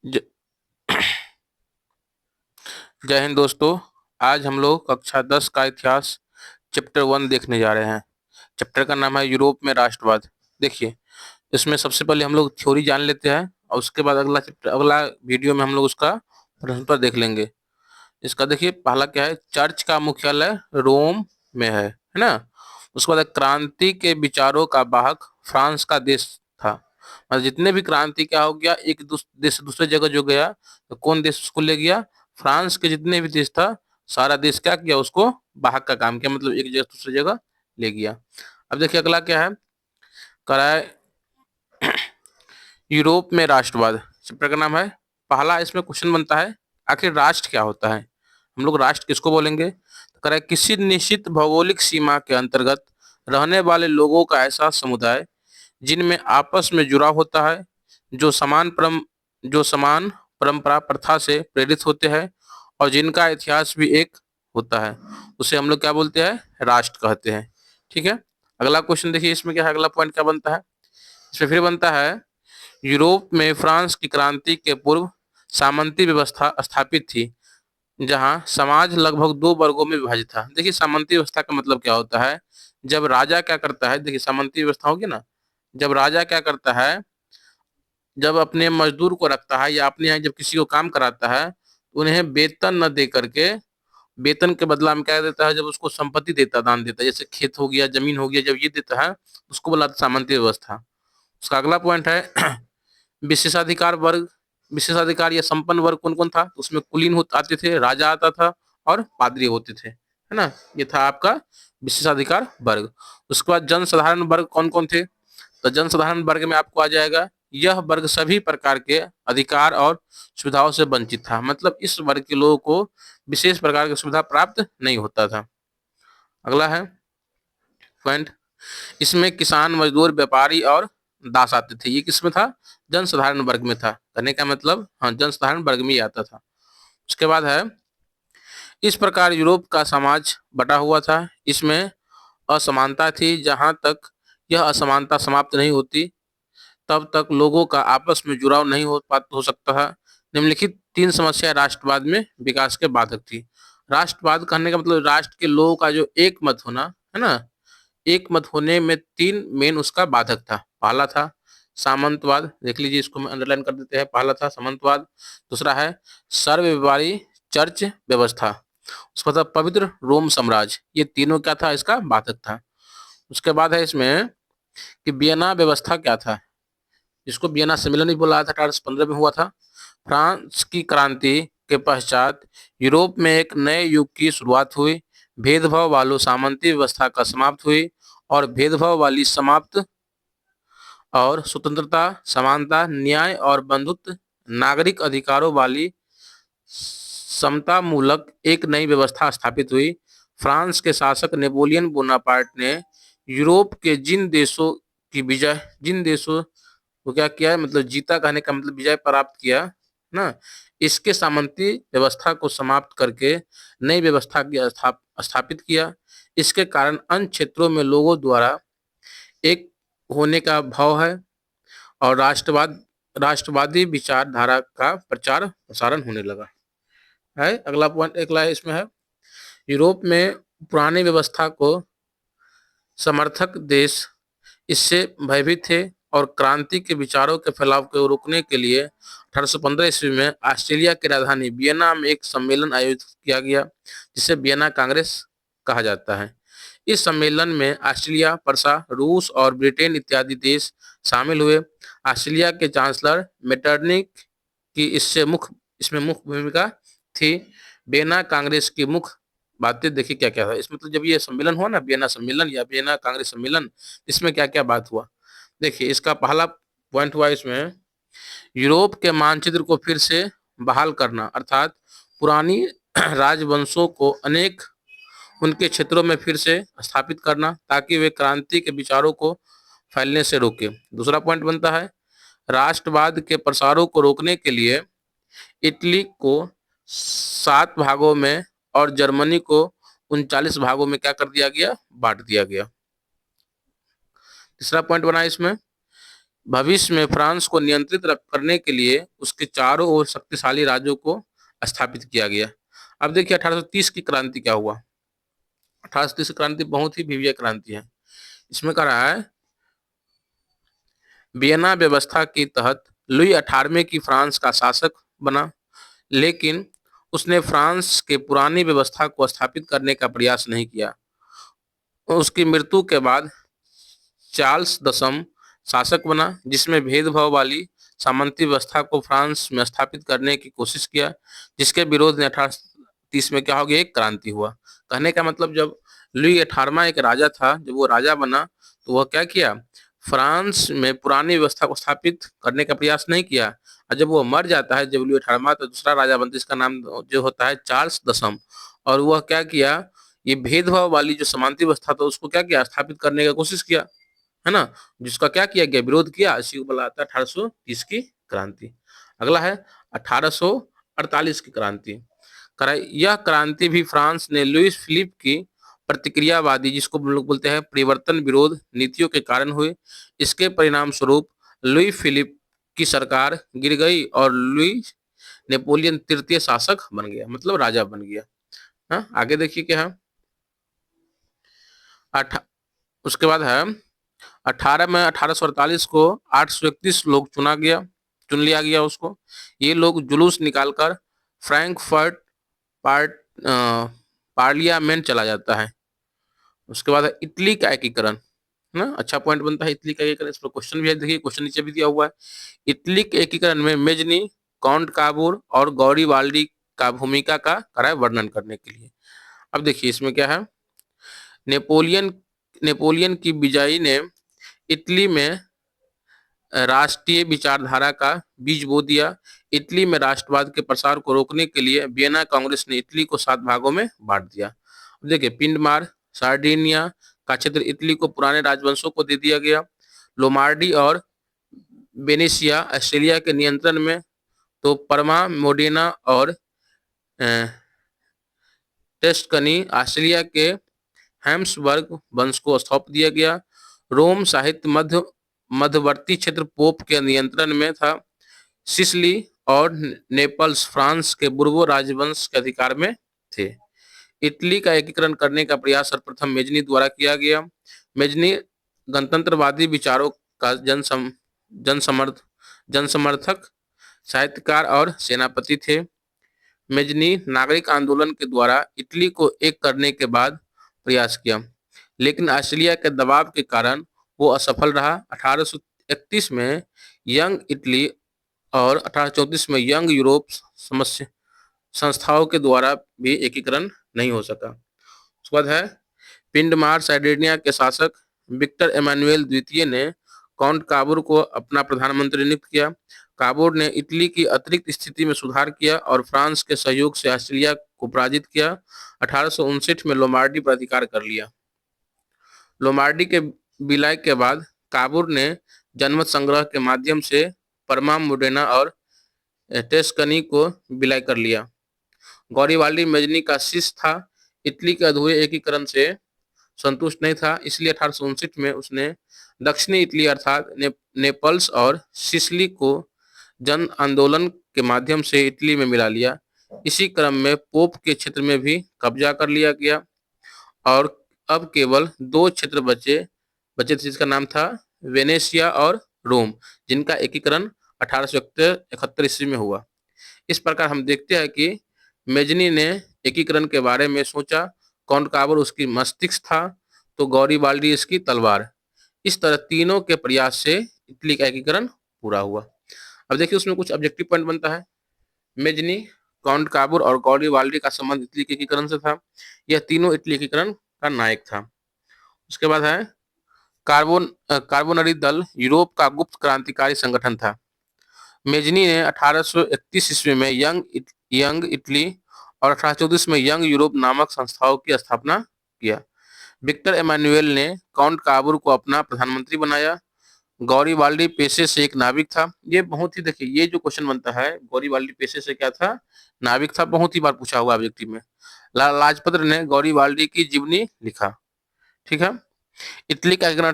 ज- जय हिंद दोस्तों। आज हम लोग कक्षा 10 का इतिहास चैप्टर 1 देखने जा रहे हैं। चैप्टर का नाम है यूरोप में राष्ट्रवाद। देखिए, इसमें सबसे पहले हम लोग थ्योरी जान लेते हैं और उसके बाद अगला वीडियो में हम लोग उसका प्रश्न पर देख लेंगे। इसका देखिए, पहला क्या है, चर्च का मुख्यालय रोम में है ना। उसके बाद क्रांति के विचारों का वाहक फ्रांस का देश था। मतलब जितने भी क्रांति क्या हो गया, एक देश से दूसरे जगह जो गया, तो कौन देश उसको ले गया? फ्रांस के जितने भी देश था, सारा देश क्या किया, उसको वाहक का काम किया, मतलब एक जगह से दूसरी जगह ले गया। अब देखिए अगला क्या है, कराए यूरोप में राष्ट्रवाद। चैप्टर का नाम है। पहला इसमें क्वेश्चन बनता है, आखिर राष्ट्र क्या होता है? हम लोग राष्ट्र किसको बोलेंगे? तो कह रहा है किसी निश्चित भौगोलिक सीमा के अंतर्गत रहने वाले लोगों का ऐसा समुदाय जिनमें आपस में जुड़ाव होता है, जो समान परंपरा प्रथा से प्रेरित होते हैं और जिनका इतिहास भी एक होता है, उसे हम लोग क्या बोलते हैं? राष्ट्र कहते हैं। ठीक है। अगला क्वेश्चन देखिए, इसमें क्या है, अगला पॉइंट क्या बनता है, इसमें फिर बनता है यूरोप में फ्रांस की क्रांति के पूर्व सामंती व्यवस्था स्थापित थी, जहां समाज लगभग दो वर्गों में विभाजित था। देखिए, सामंती व्यवस्था का मतलब क्या होता है? जब राजा क्या करता है, देखिए सामंती व्यवस्था होगी ना, जब राजा क्या करता है, जब अपने मजदूर को रखता है या अपने यहाँ जब किसी को काम कराता है, तो उन्हें वेतन न दे करके, वेतन के बदला में क्या देता है, जब उसको संपत्ति देता, दान देता है, जैसे खेत हो गया, जमीन हो गया, जब ये देता है, उसको बोला सामंती व्यवस्था। उसका अगला पॉइंट है विशेषाधिकार वर्ग। विशेषाधिकार या संपन्न वर्ग कौन कौन था? तो उसमें कुलीन आते थे, राजा आता था और पादरी होते थे, है ना। ये था आपका विशेषाधिकार वर्ग। उसके बाद जनसाधारण वर्ग कौन कौन थे? तो जनसाधारण वर्ग में आपको आ जाएगा, यह वर्ग सभी प्रकार के अधिकार और सुविधाओं से वंचित था। मतलब इस वर्ग के लोगों को विशेष प्रकार की सुविधा प्राप्त नहीं होता था। अगला है पॉइंट, इसमें किसान, मजदूर, व्यापारी और दास आते थे। ये किसमें था? जनसाधारण वर्ग में था। कहने का मतलब, हाँ, जनसाधारण वर्ग में ही आता था। उसके बाद है, इस प्रकार यूरोप का समाज बटा हुआ था। इसमें असमानता थी। जहां तक यह असमानता समाप्त नहीं होती, तब तक लोगों का आपस में जुड़ाव नहीं हो सकता था। निम्नलिखित तीन समस्या राष्ट्रवाद में विकास के बाधक थी। राष्ट्रवाद कहने का मतलब राष्ट्र के लोगों का जो एक मत होना, है ना, एक मत होने में तीन मेन उसका बाधक था। पहला था सामंतवाद, देख लीजिए, इसको हम अंडरलाइन कर देते हैं। पहला था सामंतवाद। दूसरा है सर्वव्यापी चर्च व्यवस्था। उसके बाद पवित्र रोम साम्राज्य। ये तीनों क्या था? इसका बाधक था। उसके बाद है इसमें कि वियना व्यवस्था क्या था, जिसको वियना सम्मेलन भी बोला था, 1815 में हुआ था। फ्रांस की क्रांति के पश्चात यूरोप में एक नए युग की शुरुआत हुई। भेदभाव वालों सामंती व्यवस्था का समाप्त हुई और भेदभाव वाली समाप्त और स्वतंत्रता, समानता, न्याय और बंधुत्व नागरिक अधिकारों वाली समता मूलक एक नई व्यवस्था स्थापित हुई। फ्रांस के शासक नेपोलियन बोनापार्ट ने यूरोप के जिन देशों को क्या किया, मतलब जीता, कहने का मतलब विजय प्राप्त किया ना, इसके सामंती व्यवस्था को समाप्त करके नई व्यवस्था की स्थापित किया। इसके कारण अन्य क्षेत्रों में लोगों द्वारा एक होने का भाव है और राष्ट्रवादी विचारधारा का प्रचार प्रसारण होने लगा है। अगला पॉइंट अगला इसमें है, यूरोप में पुरानी व्यवस्था को समर्थक देश इससे भयभीत थे और क्रांति के विचारों के फैलाव को रोकने के लिए 1815 ईस्वी में ऑस्ट्रिया की राजधानी वियना में एक सम्मेलन आयोजित किया गया, जिसे वियना कांग्रेस कहा जाता है। इस सम्मेलन में ऑस्ट्रिया, प्रसा, रूस और ब्रिटेन इत्यादि देश शामिल हुए। ऑस्ट्रेलिया के चांसलर मेटरनिक की इसमें मुख्य भूमिका थी। वियना कांग्रेस की मुख्य बातें देखिए क्या क्या था इसमें। तो जब ये सम्मेलन हुआ ना, वियना सम्मेलन या वियना कांग्रेस सम्मेलन, इसमें क्या क्या बात हुआ, देखिए। इसका पहला पॉइंट हुआ इसमें, यूरोप के मानचित्र को फिर से बहाल करना, अर्थात पुरानी राजवंशों को अनेक उनके क्षेत्रों में फिर से स्थापित करना, ताकि वे क्रांति के विचारों को फैलने से रोके। दूसरा पॉइंट बनता है, राष्ट्रवाद के प्रसारों को रोकने के लिए इटली को 7 भागों में और जर्मनी को 39 भागों में क्या कर दिया गया, बांट दिया गया। तीसरा पॉइंट बना इसमें, भविष्य में फ्रांस को नियंत्रित करने के लिए उसके चारों ओर शक्तिशाली राज्यों को स्थापित किया गया। अब देखिए 1830 की क्रांति क्या हुआ। 1830 की क्रांति बहुत ही भव्य क्रांति है। इसमें कह रहा है वियना व्यवस्था के तहत लुई 18वें की फ्रांस का शासक बना, लेकिन उसने फ्रांस के पुरानी व्यवस्था को स्थापित करने का प्रयास नहीं किया। उसकी मृत्यु के बाद चार्ल्स दसम शासक बना, जिसमें भेदभाव वाली सामंती व्यवस्था को फ्रांस में स्थापित करने की कोशिश किया, जिसके विरोध में 1830 में क्या हो गया, एक क्रांति हुआ। कहने का मतलब जब लुई 18वां एक राजा था, जब वो राजा बना तो वह क्या किया, फ्रांस में पुरानी व्यवस्था को स्थापित करने का प्रयास नहीं किया। और जब वो मर जाता है, जब लुई 18वां, तो दूसरा राजा बनता है, इसका नाम जो होता है चार्ल्स दसम, और वह क्या किया, ये भेदभाव वाली जो समानती व्यवस्था था उसको क्या किया, स्थापित करने की कोशिश किया, है ना, जिसका क्या किया गया, विरोध किया। इसी को बोला जाता है 1830 की क्रांति। अगला है 1848 की क्रांति। यह क्रांति भी फ्रांस ने लुईस फिलिप की प्रतिक्रियावादी, जिसको हम लोग बोलते हैं परिवर्तन विरोध नीतियों के कारण हुए। इसके परिणाम स्वरूप लुई फिलिप की सरकार गिर गई और लुई नेपोलियन तृतीय शासक बन गया, मतलब राजा बन गया। हाँ, आगे देखिए क्या है। उसके बाद है 18 में 1848 को 831 लोग चुन लिया गया उसको। ये लोग जुलूस निकालकर फ्रैंकफर्ट पार्ट पार्लियामेंट चला जाता है। उसके बाद है इटली का एकीकरण, ना अच्छा पॉइंट बनता है इटली का एकीकरण। इस पर क्वेश्चन भी है, देखिए क्वेश्चन नीचे भी दिया हुआ है। इटली के एकीकरण में मेजनी, काउंट काबूर और गौरीवाल्डी का भूमिका का करा है वर्णन करने के लिए। अब देखिए इसमें क्या है, नेपोलियन नेपोलियन की विजयी ने इटली में राष्ट्रीय विचारधारा का बीज बो दिया। इटली में राष्ट्रवाद के प्रसार को रोकने के लिए वियना कांग्रेस ने इटली को 7 भागों में बांट दिया। देखिए पिंडमार सार्डिनिया का क्षेत्र इटली को पुराने राजवंशों को दे दिया गया। लोमार्डी और वेनेशिया ऑस्ट्रेलिया के नियंत्रण में, तो परमा, मोडेना और टेस्कनी ऑस्ट्रेलिया के हैम्सबर्ग वंश को सौंप दिया गया। रोम साहित्य मध्यवर्ती क्षेत्र पोप के नियंत्रण में था। सिसिली और नेपल्स फ्रांस के बुर्बो राजवंश के अधिकार में थे। इटली का एकीकरण करने का प्रयास सर्वप्रथम मेजनी द्वारा किया गया। मेजनी गणतंत्रवादी विचारों का जनसमर्थक, साहित्यकार और सेनापति थे। मेजनी नागरिक आंदोलन के द्वारा इटली को एक करने के बाद प्रयास किया, लेकिन ऑस्ट्रेलिया के दबाव के कारण वो असफल रहा। 1831 में यंग इटली और 1834 में यंग यूरोप संस्थाओं के द्वारा भी एकीकरण नहीं हो सका। उसके बाद है पिंडमार साइडेनिया के शासक विक्टर एमानुएल द्वितीय ने काउंट काबूर को अपना प्रधानमंत्री नियुक्त किया। काबूर ने इटली की अतिरिक्त स्थिति में सुधार किया और फ्रांस के सहयोग से ऑस्ट्रेलिया को पराजित किया। 1859 में लोमार्डी पर अधिकार कर लिया। लोमार्डी के विलय के बाद काबूर ने जनमत संग्रह के माध्यम से परमा, मोडेना और टेस्कनी को विलय कर लिया। गौरीवाल्डी मेजनी का शिष्य था। इटली के अधूरे एकीकरण से संतुष्ट नहीं था, इसलिए 1859 में उसने दक्षिणी इटली अर्थात नेपल्स और सिसिली को जन आंदोलन के माध्यम से इटली में मिला लिया। इसी क्रम में पोप के क्षेत्र में भी कब्जा कर लिया गया और अब केवल 2 क्षेत्र बचे थे, जिसका नाम था वेनेशिया और रोम, जिनका एकीकरण 1871 ईस्वी में हुआ। इस प्रकार हम देखते हैं कि मेजनी ने एकीकरण के बारे में सोचा, काउंट काबूर उसकी मस्तिष्क था, तो गौरीवाल्डी इसकी तलवार। इस तरह तीनों के प्रयास से इटली का एकीकरण पूरा हुआ। अब देखिए उसमें कुछ ऑब्जेक्टिव पॉइंट बनता है। मेजनी, काउंट काबूर और गौरीवाल्डी का संबंध इटली के एकीकरण से था। यह तीनों इटली एकीकरण का नायक था। उसके बाद है कार्बोनरी दल यूरोप का गुप्त क्रांतिकारी संगठन था। मेजनी ने 1831 ईस्वी में यंग इटली और 1834 में यंग यूरोप नामक संस्थाओं की स्थापना किया। विक्टर एमानुएल ने काउंट काबूर को अपना प्रधानमंत्री बनाया। गौरीवाल्डी पेशे से एक नाविक था। ये बहुत ही, देखिए ये जो क्वेश्चन बनता है, गौरीवाल्डी पेशे से क्या था, नाविक था, बहुत ही बार पूछा हुआ ऑब्जेक्टिव में। लाजपत ने गौरीवाल्डी की जीवनी लिखा। ठीक है। इटली का एकीकरण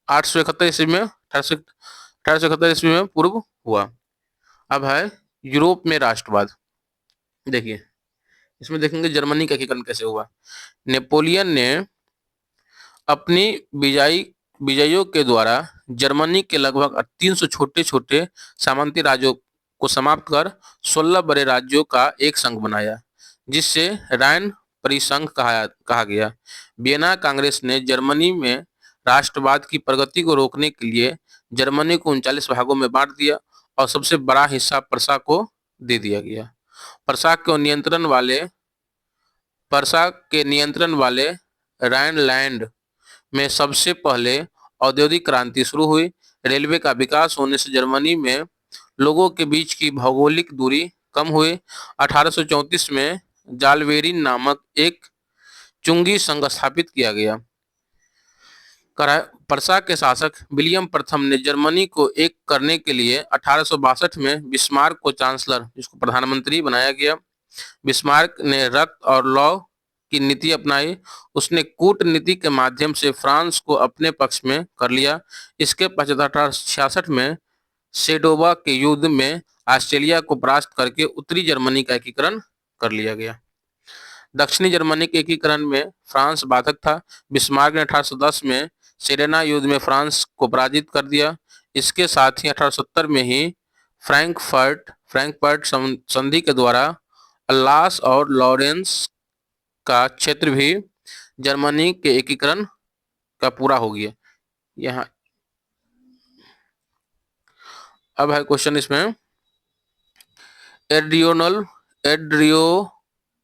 871 ईस्वी में, 1871 ईस्वी में पूर्व हुआ। अब है यूरोप में राष्ट्रवाद। देखिए इसमें देखेंगे जर्मनी का एकीकरण कैसे हुआ। नेपोलियन ने अपनी विजयों के द्वारा जर्मनी के लगभग 300 छोटे छोटे सामंती राज्यों को समाप्त कर 16 बड़े राज्यों का एक संघ बनाया, जिससे राइन परिसंघ कहा गया। वियना कांग्रेस ने जर्मनी में राष्ट्रवाद की प्रगति को रोकने के लिए जर्मनी को 39 भागों में बांट दिया और सबसे बड़ा हिस्सा प्रसा को दे दिया गया। प्रसा के नियंत्रण वाले राइनलैंड में सबसे पहले औद्योगिक क्रांति शुरू हुई। रेलवे का विकास होने से जर्मनी में लोगों के बीच की भौगोलिक दूरी कम हुई। 1834 में जालवेरिन नामक एक चुंगी संघ स्थापित किया गया। प्रसा के शासक विलियम प्रथम ने जर्मनी को एक करने के लिए 1862 में बिस्मार्क को चांसलर, जिसको प्रधानमंत्री बनाया गया। बिस्मार्क ने रक्त और लौ की नीति अपनाई। उसने कूटनीति के माध्यम से फ्रांस को अपने पक्ष में कर लिया। इसके पश्चात 1866 में सेडोवा के युद्ध में ऑस्ट्रेलिया को परास्त करके उत्तरी जर्मनी का एकीकरण कर लिया गया। दक्षिणी जर्मनी के एकीकरण में फ्रांस बाधक था। बिस्मार्क ने 1810 में सेरेना युद्ध में फ्रांस को पराजित कर दिया। इसके साथ ही 1870 में ही फ्रैंकफर्ट संधि के द्वारा अल्लास और लॉरेंस का क्षेत्र भी जर्मनी के एकीकरण का पूरा हो गया। यहाँ अब है क्वेश्चन इसमें,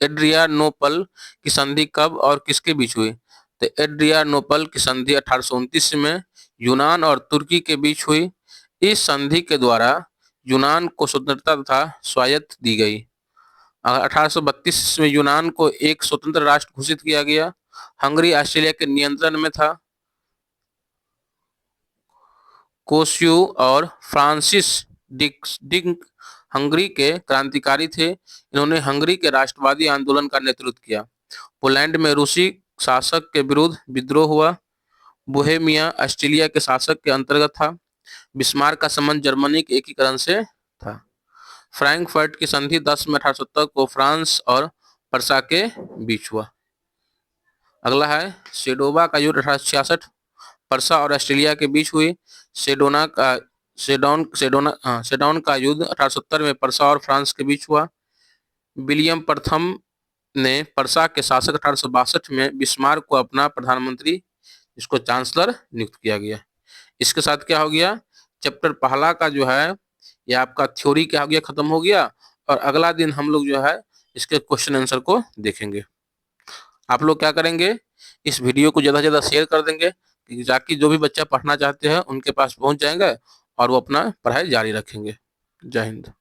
एड्रियानोपल की संधि कब और किसके बीच हुई? तो एड्रियानोपल की संधि 1829 में यूनान और तुर्की के बीच हुई। इस संधि के द्वारा यूनान को स्वतंत्रता तथा स्वायत्त दी गई। 1832 में यूनान को एक स्वतंत्र राष्ट्र घोषित किया गया। हंगरी ऑस्ट्रेलिया के नियंत्रण में था। कोस्यू और फ्रांसिस डिंक हंगरी के क्रांतिकारी थे। इन्होंने हंगरी के राष्ट्रवादी आंदोलन का नेतृत्व किया। पोलैंड में रूसी शासक के विरुद्ध विद्रोह हुआ। बोहेमिया ऑस्ट्रेलिया के शासक के अंतर्गत था। बिस्मार्क का संबंध जर्मनी के एकीकरण से था। फ्रैंकफर्ट की संधि 10 मई 1870 को फ्रांस और प्रसा के बीच हुआ। अगला है सेडोवा का युद्ध 1866 प्रसा और ऑस्ट्रेलिया के बीच हुई। सेडोन का युद्ध 1870 में प्रसा और फ्रांस के बीच हुआ। विलियम प्रथम ने प्रसा के शासक 1862 में बिस्मार्क को अपना प्रधानमंत्री, इसको चांसलर नियुक्त किया गया। इसके साथ क्या हो गया, चैप्टर पहला का जो है ये आपका थ्योरी क्या हो गया, खत्म हो गया। और अगला दिन हम लोग जो है इसके क्वेश्चन आंसर को देखेंगे। आप लोग क्या करेंगे, इस वीडियो को ज़्यादा से ज़्यादा शेयर कर देंगे ताकि जो भी बच्चा पढ़ना चाहते हैं उनके पास पहुंच जाएंगे और वो अपना पढ़ाई जारी रखेंगे। जय हिंद।